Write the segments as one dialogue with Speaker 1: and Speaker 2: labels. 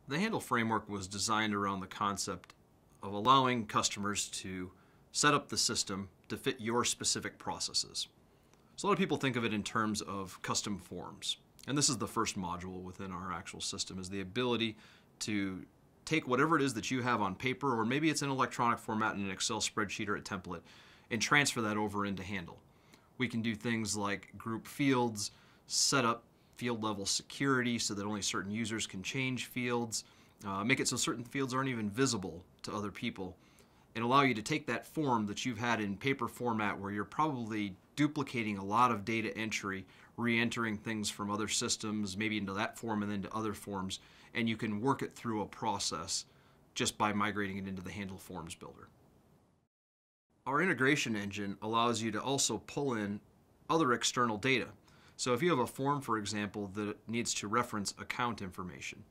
Speaker 1: The Handle framework was designed around the concept of allowing customers to set up the system to fit your specific processes. So a lot of people think of it in terms of custom forms. And this is the first module within our actual system, is the ability to take whatever it is that you have on paper, or maybe it's in electronic format in an Excel spreadsheet or a template, and transfer that over into Handle. We can do things like group fields, set up field level security so that only certain users can change fields, make it so certain fields aren't even visible to other people, and allow you to take that form that you've had in paper format where you're probably duplicating a lot of data entry, re-entering things from other systems, maybe into that form and then to other forms, and you can work it through a process just by migrating it into the Handle Forms Builder. Our integration engine allows you to also pull in other external data. So if you have a form, for example, that needs to reference account information,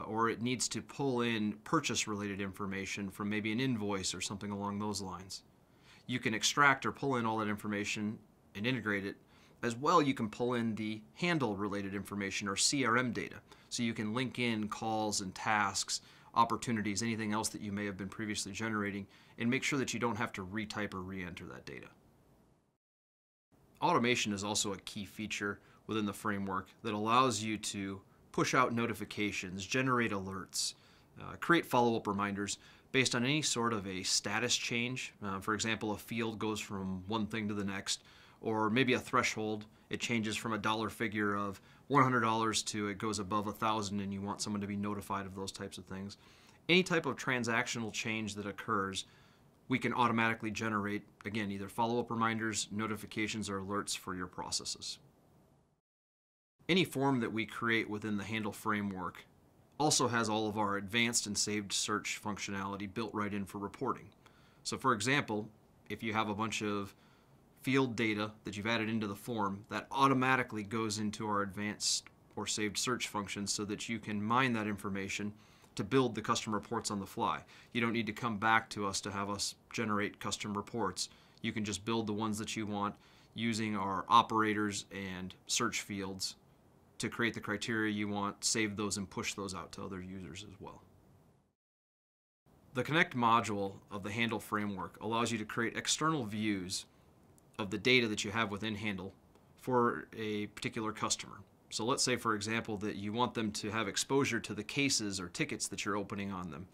Speaker 1: or it needs to pull in purchase-related information from maybe an invoice or something along those lines, you can extract or pull in all that information and integrate it. As well, you can pull in the handle-related information or CRM data, so you can link in calls and tasks, opportunities, anything else that you may have been previously generating, and make sure that you don't have to retype or re-enter that data. Automation is also a key feature within the framework that allows you to push out notifications, generate alerts, create follow-up reminders based on any sort of a status change. For example, a field goes from one thing to the next, or maybe a threshold. It changes from a dollar figure of $100 to it goes above $1,000, and you want someone to be notified of those types of things. Any type of transactional change that occurs, we can automatically generate, again, either follow-up reminders, notifications, or alerts for your processes. Any form that we create within the Handle framework also has all of our advanced and saved search functionality built right in for reporting. So for example, if you have a bunch of field data that you've added into the form, that automatically goes into our advanced or saved search functions so that you can mine that information to build the custom reports on the fly. You don't need to come back to us to have us generate custom reports. You can just build the ones that you want using our operators and search fields to create the criteria you want, save those, and push those out to other users as well. The Connect module of the Handle framework allows you to create external views of the data that you have within Handle for a particular customer. So let's say, for example, that you want them to have exposure to the cases or tickets that you're opening on them,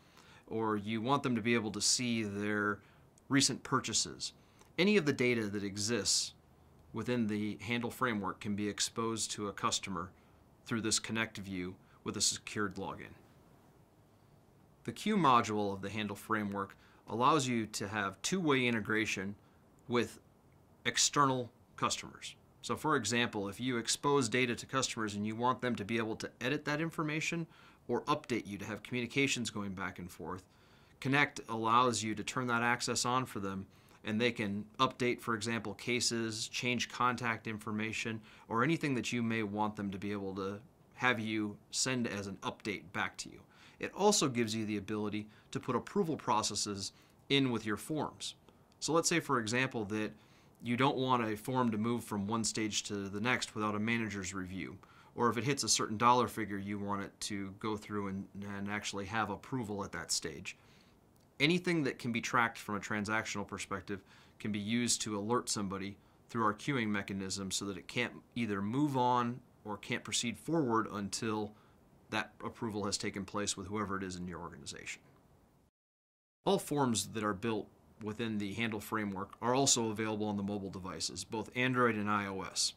Speaker 1: or you want them to be able to see their recent purchases. Any of the data that exists within the Handle framework can be exposed to a customer through this Connect view with a secured login. The Queue module of the Handle framework allows you to have two-way integration with external customers. So for example, if you expose data to customers and you want them to be able to edit that information or update you to have communications going back and forth, Connect allows you to turn that access on for them, and they can update, for example, cases, change contact information, or anything that you may want them to be able to have you send as an update back to you. It also gives you the ability to put approval processes in with your forms. So let's say, for example, that you don't want a form to move from one stage to the next without a manager's review. Or if it hits a certain dollar figure, you want it to go through and actually have approval at that stage. Anything that can be tracked from a transactional perspective can be used to alert somebody through our queuing mechanism so that it can't either move on or can't proceed forward until that approval has taken place with whoever it is in your organization. All forms that are built within the Handle framework are also available on the mobile devices, both Android and iOS.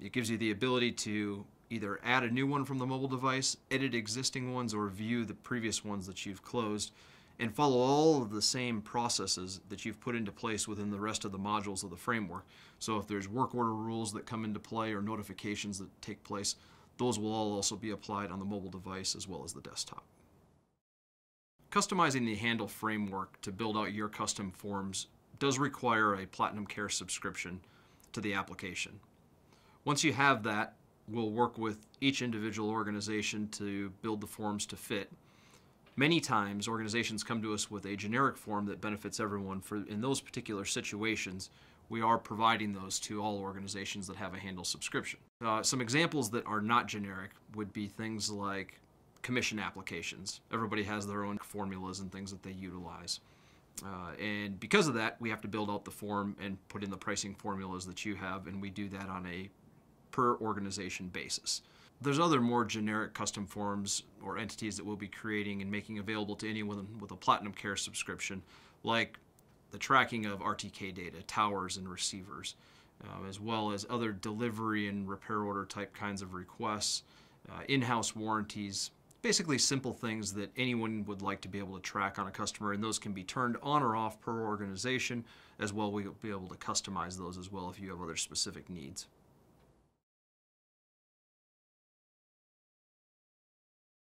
Speaker 1: It gives you the ability to either add a new one from the mobile device, edit existing ones, or view the previous ones that you've closed, and follow all of the same processes that you've put into place within the rest of the modules of the framework. So if there's work order rules that come into play or notifications that take place, those will all also be applied on the mobile device as well as the desktop. Customizing the Handle framework to build out your custom forms does require a Platinum Care subscription to the application. Once you have that, we'll work with each individual organization to build the forms to fit. Many times, organizations come to us with a generic form that benefits everyone. In those particular situations, we are providing those to all organizations that have a Handle subscription. Some examples that are not generic would be things like commission applications. Everybody has their own formulas and things that they utilize. And because of that, we have to build out the form and put in the pricing formulas that you have, and we do that on a per organization basis. There's other more generic custom forms or entities that we'll be creating and making available to anyone with a Platinum Care subscription, like the tracking of RTK data, towers and receivers, as well as other delivery and repair order type kinds of requests, in-house warranties, basically simple things that anyone would like to be able to track on a customer, and those can be turned on or off per organization. As well, we'll be able to customize those as well if you have other specific needs.